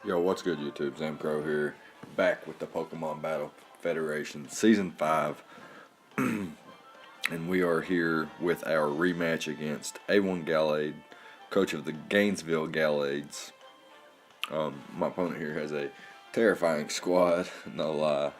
Yo, what's good, YouTube? Zamcro here, back with the Pokemon Battle Federation Season 5, and we are here with our rematch against A1 Gallade, coach of the Gainesville Gallades. My opponent here has a terrifying squad, no lie,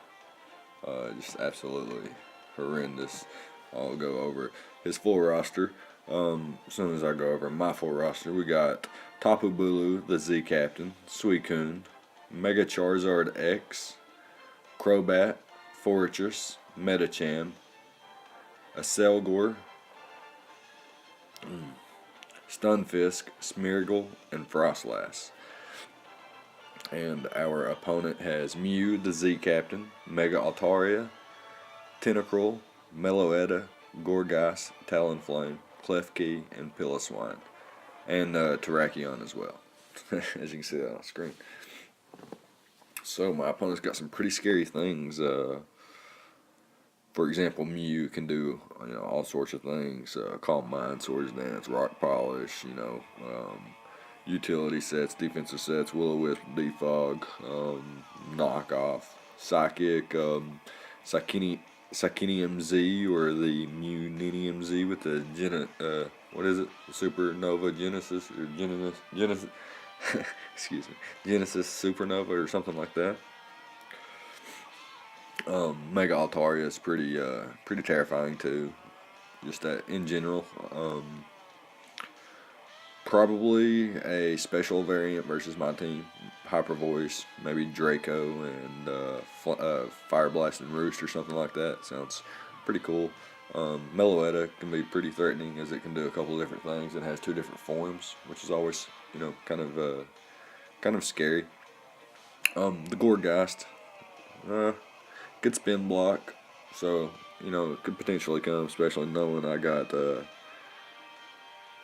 just absolutely horrendous. I'll go over his full roster. As soon as I go over my full roster, we got Tapu Bulu, the Z Captain, Suicune, Mega Charizard X, Crobat, Forretress, Metacham, Acelgor, Stunfisk, Smeargle, and Frostlass. And our opponent has Mew, the Z Captain, Mega Altaria, Tentacruel, Meloetta, Gorgas, Talonflame, Klefki, and Piloswine. And Terrakion as well, as you can see that on the screen. So my opponent's got some pretty scary things. For example, Mew can do all sorts of things: Calm Mind, Swords Dance, Rock Polish. Utility sets, defensive sets, Will-O-Wisp, Defog, Knockoff, Psychic, Psychinium Z, or the Muninium Z with the what is it? Supernova Genesis or Genesis excuse me, Genesis Supernova or something like that. Mega Altaria is pretty terrifying too. Just that in general. Probably a special variant versus my team. Hyper Voice, maybe Draco and Fire Blast and Roost or something like that. Sounds pretty cool. Meloetta can be pretty threatening as it can do a couple of different things. It has two different forms, which is always kind of scary. The Gourgeist, good spin block, so it could potentially come, especially knowing I got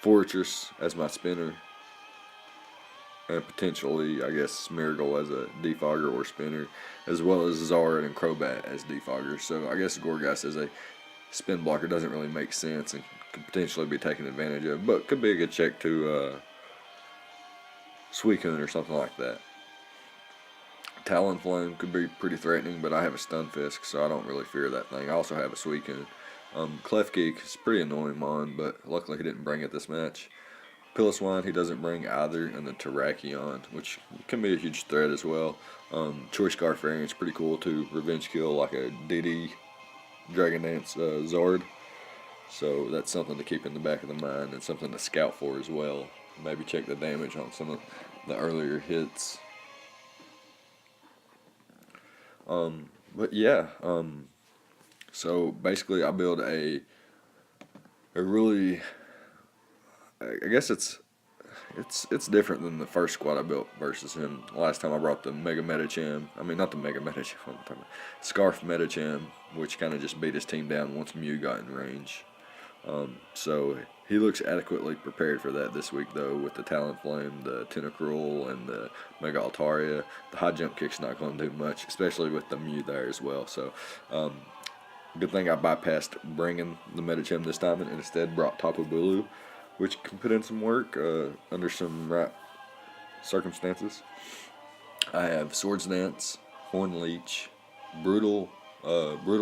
Fortress as my spinner, and potentially, I guess, Smeargle as a defogger or spinner, as well as Zard and Crobat as defoggers. So I guess Gourgeist as a spin blocker doesn't really make sense and could potentially be taken advantage of, but could be a good check to Suicune or something like that. Talonflame could be pretty threatening, but I have a Stunfisk, so I don't really fear that thing. I also have a Suicune. Klefki is pretty annoying mon, but luckily he didn't bring it this match. Piloswine he doesn't bring either, and the Terrakion, which can be a huge threat as well. Choice Scarf variant's pretty cool to revenge kill like a DD Dragon Dance Zard. So that's something to keep in the back of the mind and something to scout for as well. Maybe check the damage on some of the earlier hits. But yeah, so basically I build a really, I guess it's different than the first squad I built versus him. Last time I brought the Mega Metacham, not the Mega Metacham, I'm talking about Scarf Metacham, which kind of just beat his team down once Mew got in range. So he looks adequately prepared for that this week, though, with the Talonflame, the Tentacruel, and the Mega Altaria. The high jump kick's not going to do much, especially with the Mew there as well. So, good thing I bypassed bringing the Metacham this time and instead brought Tapu Bulu, which can put in some work under some right circumstances. I have Swords Dance, Horn Leech, Brutal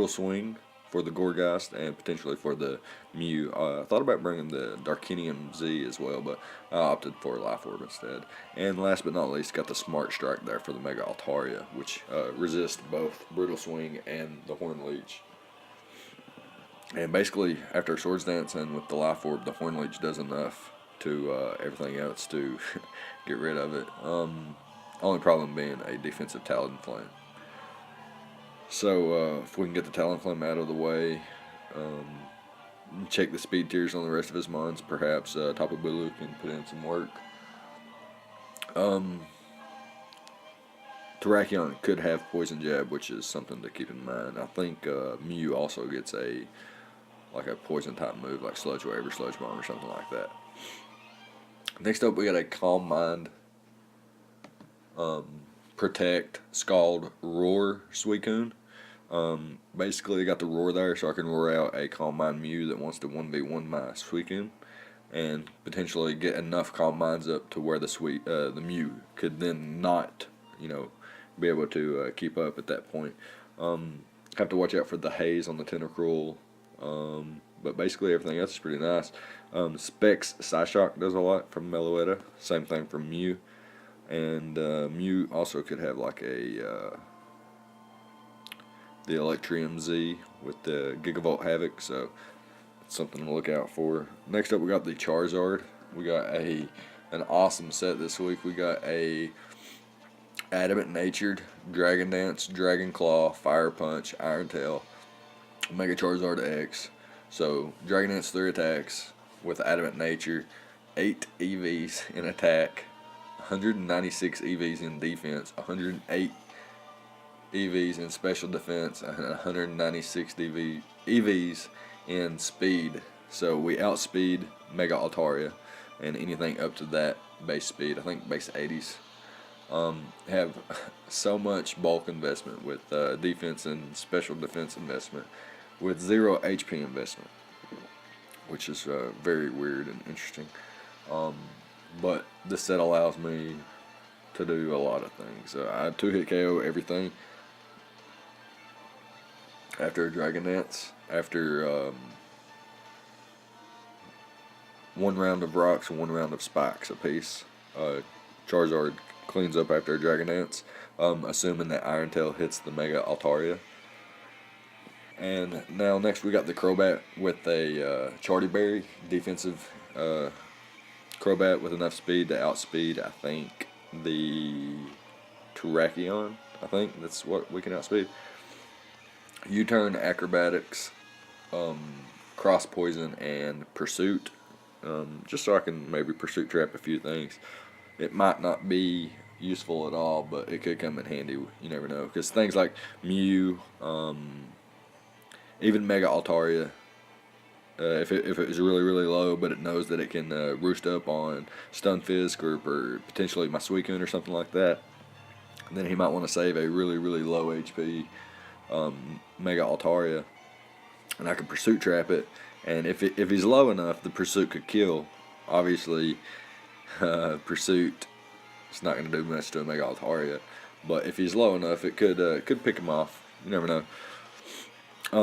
Swing for the Gourgeist and potentially for the Mew. I thought about bringing the Darkinium Z as well, but I opted for Life Orb instead. And last but not least, got the Smart Strike there for the Mega Altaria, which resists both Brutal Swing and the Horn Leech. And basically, after Swords Dance and with the Life Orb, the Horn Leech does enough to everything else to get rid of it. Only problem being a defensive Talonflame. So, if we can get the Talonflame out of the way, check the speed tiers on the rest of his mons, perhaps Tapu Bulu can put in some work. Terrakion could have Poison Jab, which is something to keep in mind. I think Mew also gets a Poison type move, like Sludge Wave or Sludge Bomb or something like that. Next up, we got a Calm Mind, Protect, Scald, Roar Suicune. Basically, I got the Roar there, so I can roar out a Calm Mind Mew that wants to 1v1 my Suicune. and potentially get enough Calm Minds up to where the Mew could then not, you know, be able to keep up at that point. Have to watch out for the haze on the Tentacruel, but basically everything else is pretty nice. Specs Psyshock does a lot from Meloetta. Same thing from Mew. And Mew also could have like the Electrium Z with the Gigavolt Havoc, so it's something to look out for. Next up, we got the Charizard. We got an awesome set this week. We got a Adamant Natured, Dragon Dance, Dragon Claw, Fire Punch, Iron Tail, Mega Charizard X. So Dragon Dance 3 attacks with Adamant Nature, 8 EVs in attack, 196 EVs in defense, 108 EVs in special defense, and 196 EVs in speed. So we outspeed Mega Altaria and anything up to that base speed. I think base 80s. Have so much bulk investment with defense and special defense investment with 0 HP investment, which is very weird and interesting. But this set allows me to do a lot of things. I 2-hit KO everything after a Dragon Dance, after 1 round of rocks and 1 round of spikes apiece. Charizard cleans up after a Dragon Dance, assuming that Iron Tail hits the Mega Altaria. And now next we got the Crobat with a Charty Berry, defensive Crobat with enough speed to outspeed, I think, the Terrakion. I think that's what we can outspeed. U-Turn, Acrobatics, Cross Poison, and Pursuit. Just so I can maybe Pursuit Trap a few things. It might not be useful at all, but it could come in handy. You never know. Because things like Mew, even Mega Altaria, if it was really, really low, but it knows that it can roost up on Stunfisk or potentially my Suicune or something like that, then he might want to save a really, really low HP Mega Altaria, and I can Pursuit Trap it. And if he's low enough, the Pursuit could kill. Obviously, Pursuit is not going to do much to a Mega Altaria, but if he's low enough, it could pick him off. You never know.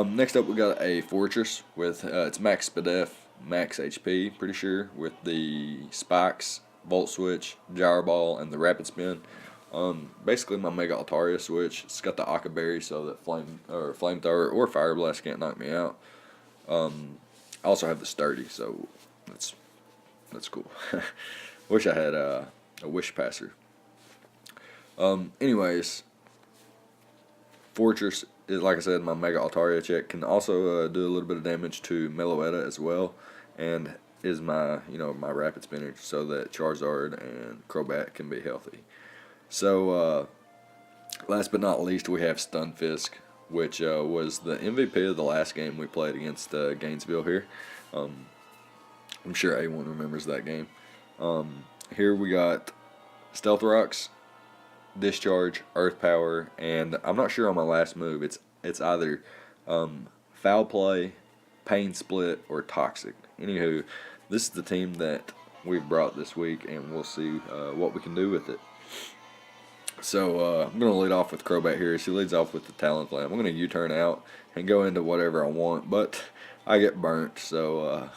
Next up, we got a Fortress with it's Max Spadef, Max HP, pretty sure, with the Spikes, Volt Switch, Gyro Ball, and the Rapid Spin. Basically my Mega Altaria switch. It's got the Aqua Berry so that Flamethrower or Fire Blast can't knock me out. I also have the Sturdy, so that's cool. Wish I had a Wish Passer. Anyways, Fortress is, like I said, my Mega Altaria check can also do a little bit of damage to Meloetta as well, and is my my Rapid Spinner so that Charizard and Crobat can be healthy. So last but not least, we have Stunfisk, which was the MVP of the last game we played against Gainesville here. I'm sure A1 remembers that game. Here we got Stealth Rocks, Discharge, Earth Power, and I'm not sure on my last move. It's either Foul Play, Pain Split, or Toxic. Anywho, this is the team that we've brought this week, and we'll see what we can do with it. So I'm going to lead off with Crobat here. She leads off with the Talonflame. I'm going to U-turn out and go into whatever I want, but I get burnt, so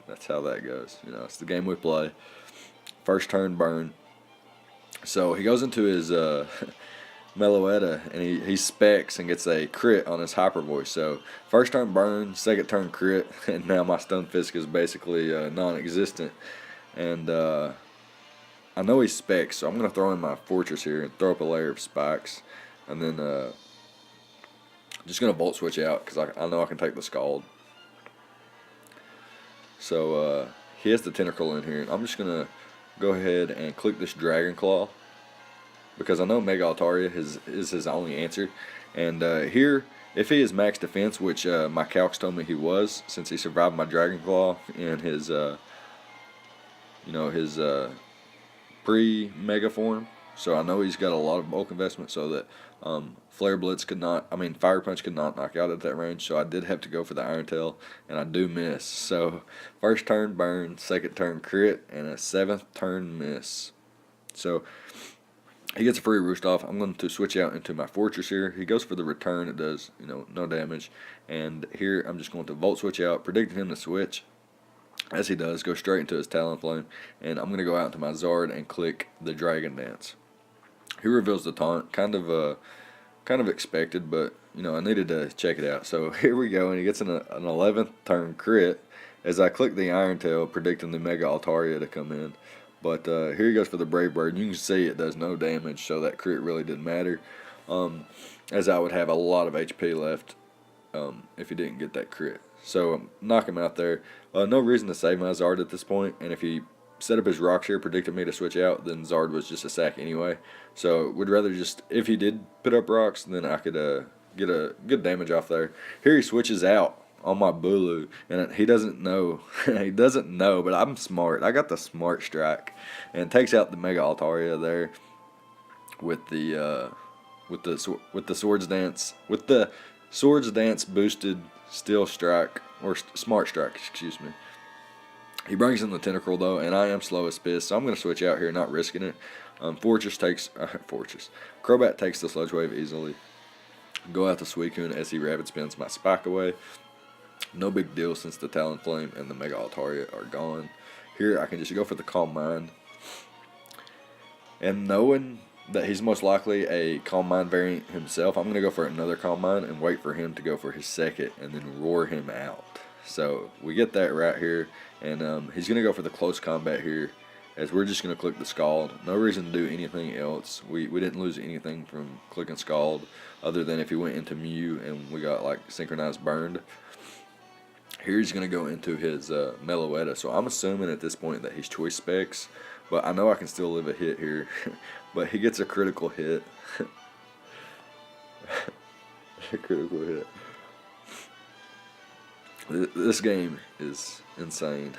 that's how that goes. It's the game we play. First turn burn. So he goes into his Meloetta, and he specs and gets a crit on his Hyper Voice. So first turn burn, second turn crit, and now my Stunfisk is basically non-existent. And I know he specs, so I'm going to throw in my Fortress here and throw up a layer of Spikes. And then just going to Volt Switch out because I know I can take the Scald. So he has the Tentacruel in here. I'm just going to go ahead and click this Dragon Claw because I know Mega Altaria is his only answer. And here, if he is max defense, which my calcs told me he was, since he survived my Dragon Claw in his, his pre-Mega form, So I know he's got a lot of bulk investment, so that Flare Blitz Fire Punch could not knock out at that range. So I did have to go for the Iron Tail, and I do miss. So first turn burn, second turn crit, and a seventh turn miss. So he gets a free Roost off. I'm going to switch out into my Fortress here. He goes for the return. It does, no damage. And here I'm just going to Volt Switch out, predicting him to switch. As he does, go straight into his Talonflame. And I'm going to go out into my Zard and click the Dragon Dance. He reveals the taunt. Kind of expected, but, I needed to check it out. So here we go, and he gets an 11th turn crit as I click the Iron Tail, predicting the Mega Altaria to come in. But here he goes for the Brave Bird. You can see it does no damage, so that crit really didn't matter. As I would have a lot of HP left if he didn't get that crit. So knock him out there. No reason to save my Zard at this point, and if he set up his Rock Share, predicted me to switch out, then Zard was just a sack anyway. So would rather just, if he did put up rocks, then I could get a good damage off there. Here he switches out on my Bulu, and he doesn't know. He doesn't know, but I'm smart. I got the smart strike, and takes out the Mega Altaria there with the Swords Dance boosted Steel Strike, or Smart Strike, excuse me. He brings in the Tentacruel though, and I am slow as piss, so I'm going to switch out here, not risking it. Crobat takes the Sludge Wave easily. Go out to Suicune as he Rapid Spins my Spike away. No big deal since the Talonflame and the Mega Altaria are gone. Here I can just go for the Calm Mind. And knowing that he's most likely a Calm Mind variant himself, I'm going to go for another Calm Mind and wait for him to go for his second and then roar him out. So we get that right here, and he's going to go for the Close Combat here, as we're just going to click the Scald. No reason to do anything else. We didn't lose anything from clicking Scald, other than if he went into Mew and we got like Synchronized Burned. Here he's going to go into his Meloetta, so I'm assuming at this point that he's Choice Specs, but I know I can still live a hit here. But he gets a critical hit. A critical hit. This game is insane.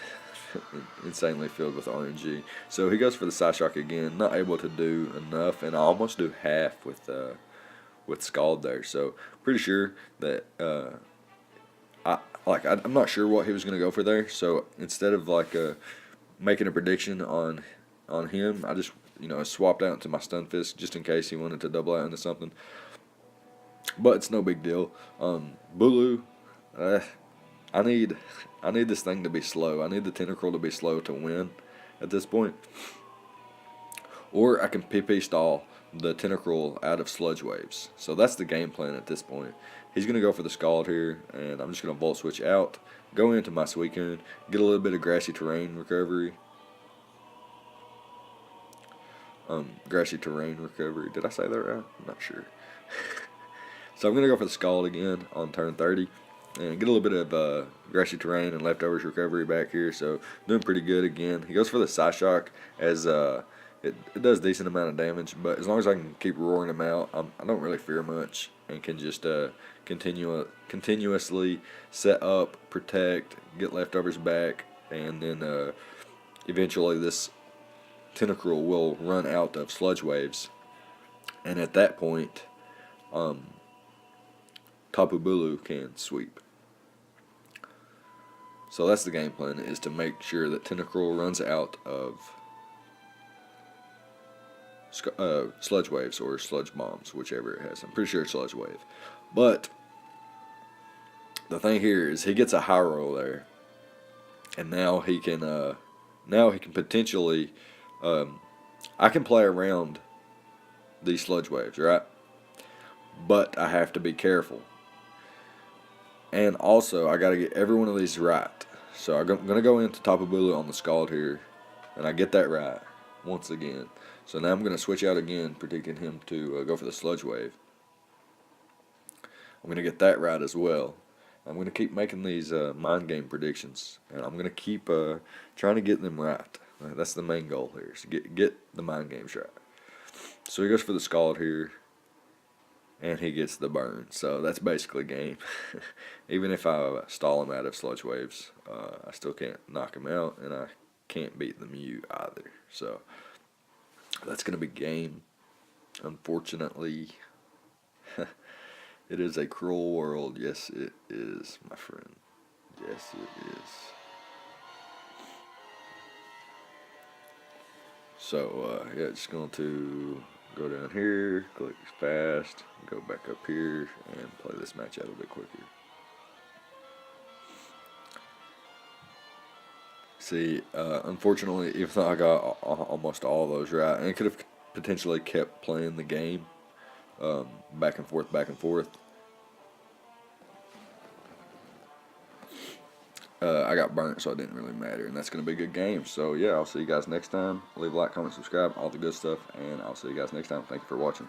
Insanely filled with RNG. So he goes for the Psyshock again, not able to do enough, and I almost do half with Scald there. So pretty sure that I'm not sure what he was gonna go for there. So instead of making a prediction on him, I just swapped out into my Stun Fist just in case he wanted to double out into something. But it's no big deal. Bulu, I need this thing to be slow. I need the Tentacruel to be slow to win at this point. Or I can PP stall the Tentacruel out of Sludge Waves. So that's the game plan at this point. He's going to go for the Scald here, and I'm just going to Volt Switch out, go into my Suicune, get a little bit of Grassy Terrain recovery. Grassy Terrain recovery. Did I say that right? I'm not sure. So I'm going to go for the Scald again on turn 30. And get a little bit of Grassy Terrain and Leftovers recovery back here. So doing pretty good again. He goes for the Psyshock as it does a decent amount of damage. But as long as I can keep roaring him out, I don't really fear much. And can just continuously set up, protect, get Leftovers back. And then eventually this Tentacruel will run out of Sludge Waves. And at that point, Tapu Bulu can sweep. So that's the game plan, is to make sure that Tentacruel runs out of Sludge Waves or Sludge Bombs, whichever it has. I'm pretty sure it's Sludge Wave. But the thing here is he gets a high roll there, and now he can potentially I can play around these Sludge Waves, right? But I have to be careful. And also, I got to get every one of these right. So I'm going to go into Tapu Bulu on the Scald here, and I get that right once again. So now I'm going to switch out again, predicting him to go for the Sludge Wave. I'm going to get that right as well. I'm going to keep making these mind game predictions, and I'm going to keep trying to get them right. That's the main goal here, is to get the mind games right. So he goes for the Scald here, and he gets the burn. So that's basically game. Even if I stall him out of Sludge Waves, I still can't knock him out, and I can't beat the Mew either. So That's going to be game. Unfortunately, it is a cruel world. Yes, it is, my friend. Yes, it is. So, yeah, just going to go down here, click fast, go back up here, and play this match out a bit quicker. See, unfortunately, even though I got almost all those right, and it could have potentially kept playing the game back and forth, back and forth. I got burnt, so it didn't really matter, and that's going to be a good game. So, yeah, I'll see you guys next time. Leave a like, comment, subscribe, all the good stuff, and I'll see you guys next time. Thank you for watching.